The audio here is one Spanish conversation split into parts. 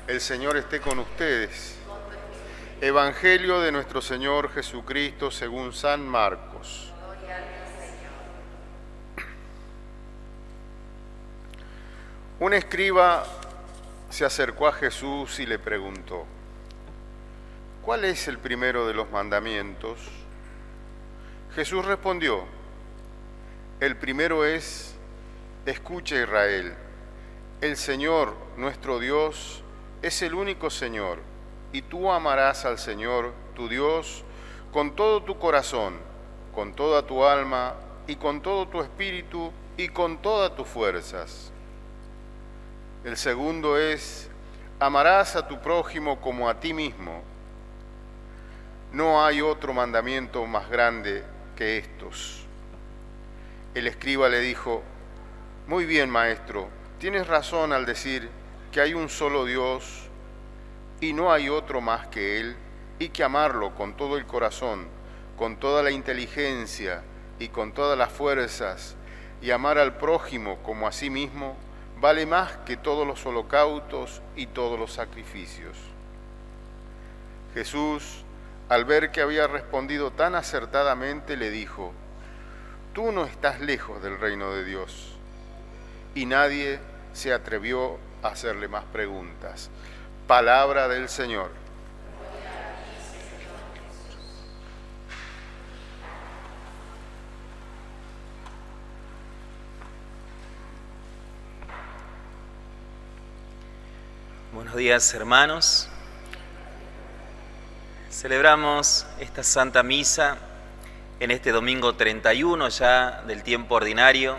El Señor esté con ustedes. Evangelio de nuestro Señor Jesucristo según San Marcos. Un escriba se acercó a Jesús y le preguntó: ¿cuál es el primero de los mandamientos? Jesús respondió: el primero es: escucha, Israel, el Señor nuestro Dios es el único Señor, y tú amarás al Señor tu Dios con todo tu corazón, con toda tu alma y con todo tu espíritu y con todas tus fuerzas. El segundo es: amarás a tu prójimo como a ti mismo. No hay otro mandamiento más grande que estos. El escriba le dijo: muy bien, maestro, tienes razón al decir que hay un solo Dios y no hay otro más que Él, y que amarlo con todo el corazón, con toda la inteligencia y con todas las fuerzas, y amar al prójimo como a sí mismo, vale más que todos los holocaustos y todos los sacrificios. Jesús, al ver que había respondido tan acertadamente, le dijo: tú no estás lejos del reino de Dios. Y nadie se atrevió a hacerle más preguntas. Palabra del Señor. Buenos días, hermanos. Celebramos esta Santa Misa en este domingo 31 ya del tiempo ordinario.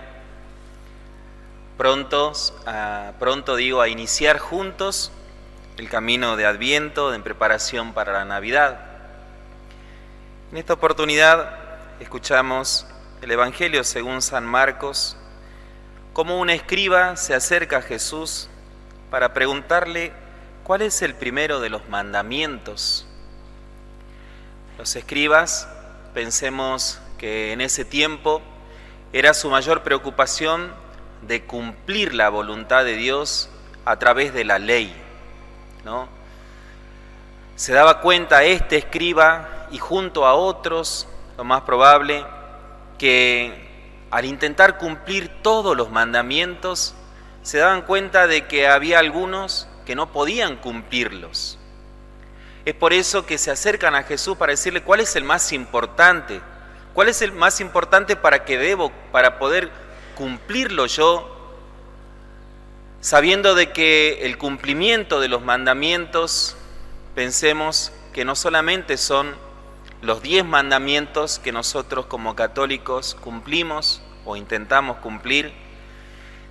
Pronto a iniciar juntos el camino de Adviento, en preparación para la Navidad. En esta oportunidad escuchamos el Evangelio según San Marcos, cómo un escriba se acerca a Jesús para preguntarle cuál es el primero de los mandamientos. Los escribas, pensemos que en ese tiempo era su mayor preocupación de cumplir la voluntad de Dios a través de la ley, ¿no? Se daba cuenta este escriba, y junto a otros, lo más probable, que al intentar cumplir todos los mandamientos, se daban cuenta de que había algunos que no podían cumplirlos. Es por eso que se acercan a Jesús para decirle cuál es el más importante, cuál es el más importante para poder cumplirlo yo, sabiendo de que el cumplimiento de los mandamientos, pensemos que no solamente son los 10 mandamientos que nosotros como católicos cumplimos o intentamos cumplir,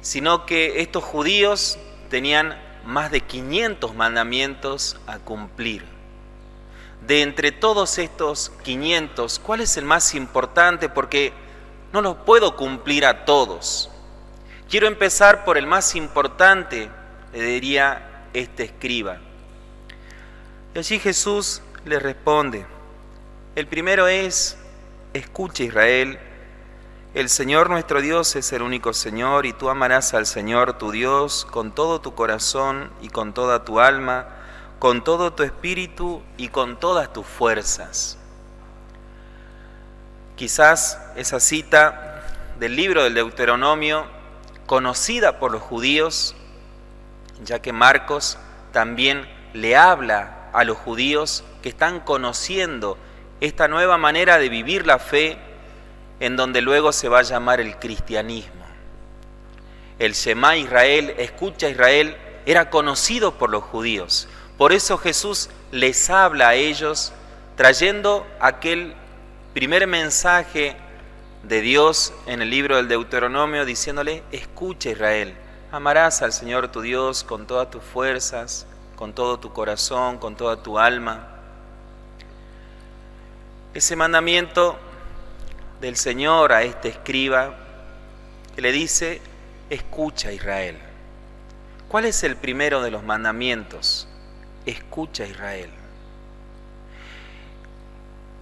sino que estos judíos tenían más de 500 mandamientos a cumplir. De entre todos estos 500, ¿cuál es el más importante? Porque no los puedo cumplir a todos. Quiero empezar por el más importante, le diría este escriba. Y allí Jesús le responde: el primero es: escucha, Israel, el Señor nuestro Dios es el único Señor, y tú amarás al Señor tu Dios con todo tu corazón y con toda tu alma, con todo tu espíritu y con todas tus fuerzas. Quizás esa cita del libro del Deuteronomio, conocida por los judíos, ya que Marcos también le habla a los judíos que están conociendo esta nueva manera de vivir la fe, en donde luego se va a llamar el cristianismo. El Shema Israel, escucha Israel, era conocido por los judíos. Por eso Jesús les habla a ellos, trayendo aquel primer mensaje de Dios en el libro del Deuteronomio, diciéndole: escucha, Israel, amarás al Señor tu Dios con todas tus fuerzas, con todo tu corazón, con toda tu alma. Ese mandamiento del Señor a este escriba, que le dice: escucha, Israel. ¿Cuál es el primero de los mandamientos? Escucha, Israel.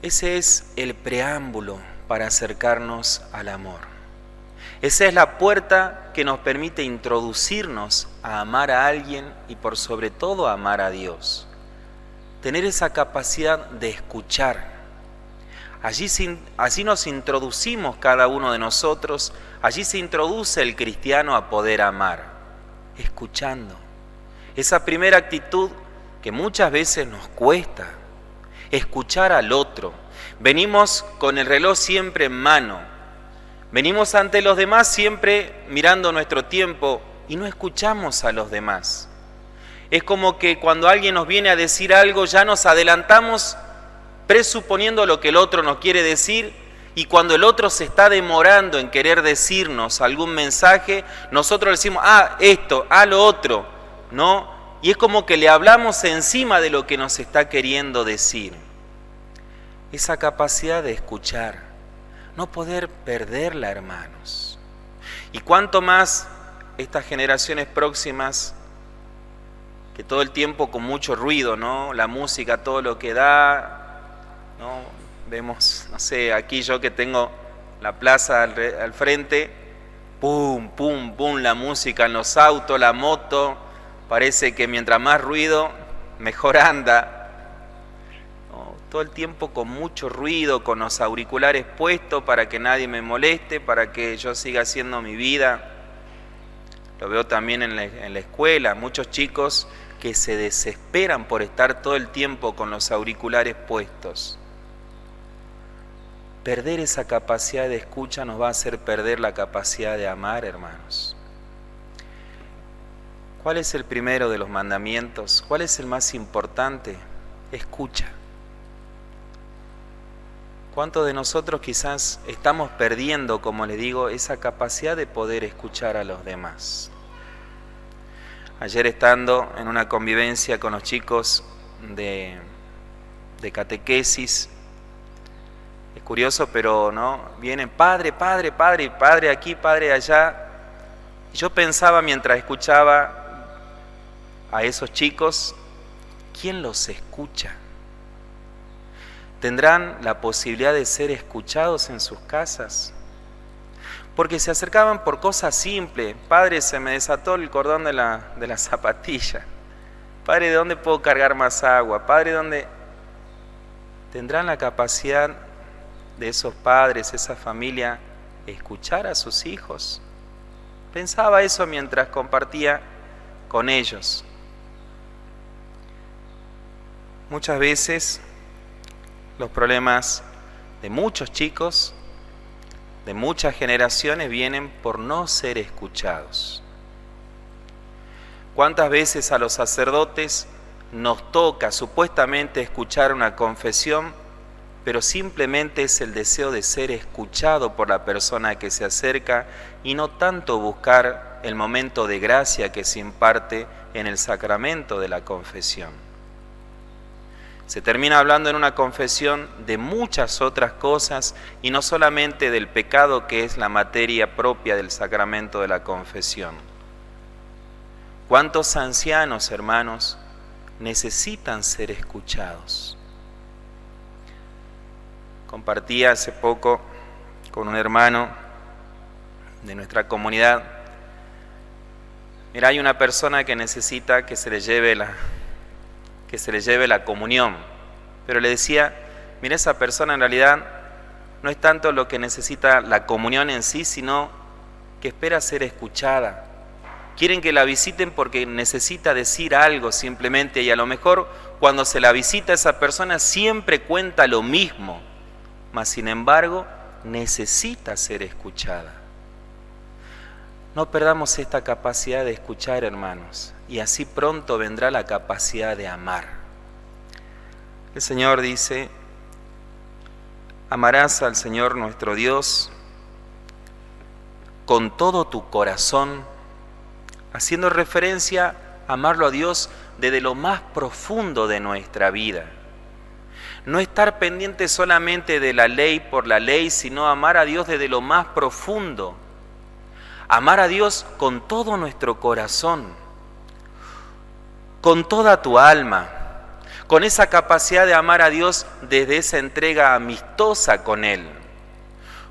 Ese es el preámbulo para acercarnos al amor. Esa es la puerta que nos permite introducirnos a amar a alguien y por sobre todo a amar a Dios. Tener esa capacidad de escuchar. Allí nos introducimos cada uno de nosotros, allí se introduce el cristiano a poder amar, escuchando. Esa primera actitud que muchas veces nos cuesta, escuchar al otro. Venimos con el reloj siempre en mano, venimos ante los demás siempre mirando nuestro tiempo y no escuchamos a los demás. Es como que cuando alguien nos viene a decir algo ya nos adelantamos presuponiendo lo que el otro nos quiere decir, y cuando el otro se está demorando en querer decirnos algún mensaje, nosotros le decimos, esto, lo otro, ¿no? Y es como que le hablamos encima de lo que nos está queriendo decir. Esa capacidad de escuchar, no poder perderla, hermanos. Y cuanto más estas generaciones próximas, que todo el tiempo con mucho ruido, ¿no? La música, todo lo que da, ¿no? Vemos, no sé, aquí yo que tengo la plaza al frente, pum, pum, pum, la música en los autos, la moto, parece que mientras más ruido, mejor anda. ¿No? Todo el tiempo con mucho ruido, con los auriculares puestos para que nadie me moleste, para que yo siga haciendo mi vida. Lo veo también en la escuela, muchos chicos que se desesperan por estar todo el tiempo con los auriculares puestos. Perder esa capacidad de escucha nos va a hacer perder la capacidad de amar, hermanos. ¿Cuál es el primero de los mandamientos? ¿Cuál es el más importante? Escucha. ¿Cuántos de nosotros quizás estamos perdiendo, como les digo, esa capacidad de poder escuchar a los demás? Ayer estando en una convivencia con los chicos de catequesis, es curioso, pero no, vienen padre, padre, padre, y padre aquí, padre allá. Y yo pensaba mientras escuchaba a esos chicos, ¿quién los escucha? ¿Tendrán la posibilidad de ser escuchados en sus casas? Porque se acercaban por cosas simples. Padre, se me desató el cordón de la zapatilla. Padre, ¿de dónde puedo cargar más agua? Padre, ¿dónde? ¿Tendrán la capacidad de esos padres, esa familia, escuchar a sus hijos? Pensaba eso mientras compartía con ellos. Muchas veces los problemas de muchos chicos, de muchas generaciones, vienen por no ser escuchados. ¿Cuántas veces a los sacerdotes nos toca supuestamente escuchar una confesión, pero simplemente es el deseo de ser escuchado por la persona que se acerca y no tanto buscar el momento de gracia que se imparte en el sacramento de la confesión? Se termina hablando en una confesión de muchas otras cosas y no solamente del pecado, que es la materia propia del sacramento de la confesión. ¿Cuántos ancianos, hermanos, necesitan ser escuchados? Compartía hace poco con un hermano de nuestra comunidad. Mira, hay una persona que necesita que se le lleve la comunión, pero le decía, mira, esa persona en realidad no es tanto lo que necesita la comunión en sí, sino que espera ser escuchada. Quieren que la visiten porque necesita decir algo simplemente, y a lo mejor cuando se la visita esa persona siempre cuenta lo mismo, mas sin embargo necesita ser escuchada. No perdamos esta capacidad de escuchar, hermanos, y así pronto vendrá la capacidad de amar. El Señor dice, amarás al Señor nuestro Dios con todo tu corazón, haciendo referencia a amarlo a Dios desde lo más profundo de nuestra vida. No estar pendiente solamente de la ley por la ley, sino amar a Dios desde lo más profundo. Amar a Dios con todo nuestro corazón, con toda tu alma, con esa capacidad de amar a Dios desde esa entrega amistosa con Él.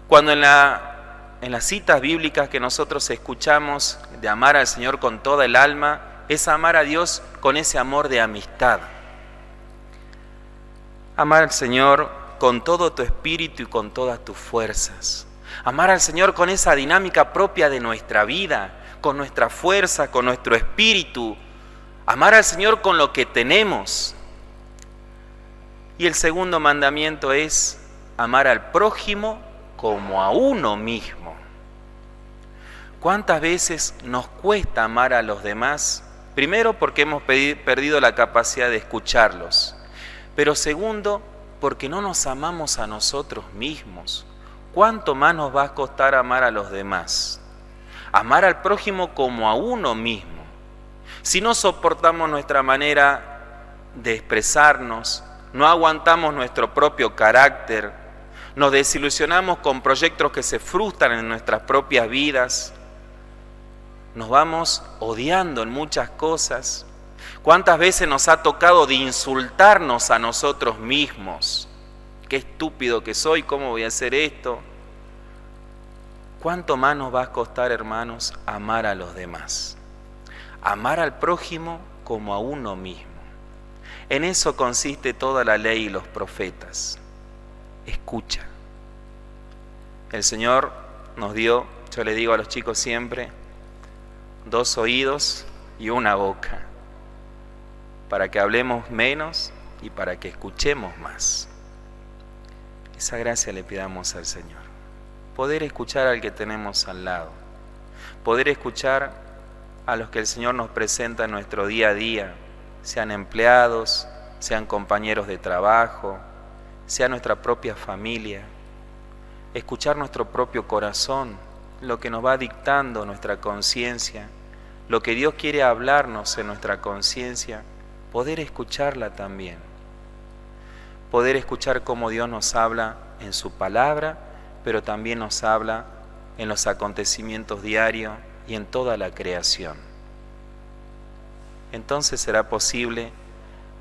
Cuando en la en las citas bíblicas que nosotros escuchamos de amar al Señor con toda el alma, es amar a Dios con ese amor de amistad. Amar al Señor con todo tu espíritu y con todas tus fuerzas. Amar al Señor con esa dinámica propia de nuestra vida, con nuestra fuerza, con nuestro espíritu. Amar al Señor con lo que tenemos. Y el segundo mandamiento es amar al prójimo como a uno mismo. ¿Cuántas veces nos cuesta amar a los demás? Primero, porque hemos perdido la capacidad de escucharlos. Pero segundo, porque no nos amamos a nosotros mismos. ¿Cuánto más nos va a costar amar a los demás? Amar al prójimo como a uno mismo. Si no soportamos nuestra manera de expresarnos, no aguantamos nuestro propio carácter, nos desilusionamos con proyectos que se frustran en nuestras propias vidas, nos vamos odiando en muchas cosas. ¿Cuántas veces nos ha tocado de insultarnos a nosotros mismos? Qué estúpido que soy, ¿cómo voy a hacer esto? ¿Cuánto más nos va a costar, hermanos, amar a los demás? Amar al prójimo como a uno mismo. En eso consiste toda la ley y los profetas. Escucha. El Señor nos dio, yo le digo a los chicos siempre, 2 oídos y una boca, para que hablemos menos y para que escuchemos más. Esa gracia le pidamos al Señor. Poder escuchar al que tenemos al lado. Poder escuchar a los que el Señor nos presenta en nuestro día a día, sean empleados, sean compañeros de trabajo, sea nuestra propia familia. Escuchar nuestro propio corazón, lo que nos va dictando nuestra conciencia, lo que Dios quiere hablarnos en nuestra conciencia, poder escucharla también. Poder escuchar cómo Dios nos habla en su palabra, pero también nos habla en los acontecimientos diarios y en toda la creación. Entonces será posible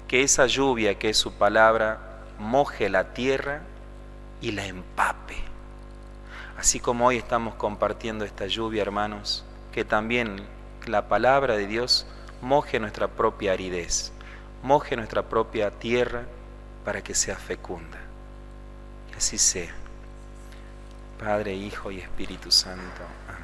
que esa lluvia que es su palabra moje la tierra y la empape. Así como hoy estamos compartiendo esta lluvia, hermanos, que también la palabra de Dios moje nuestra propia aridez, moje nuestra propia tierra para que sea fecunda. Que así sea. Padre, Hijo y Espíritu Santo. Amén.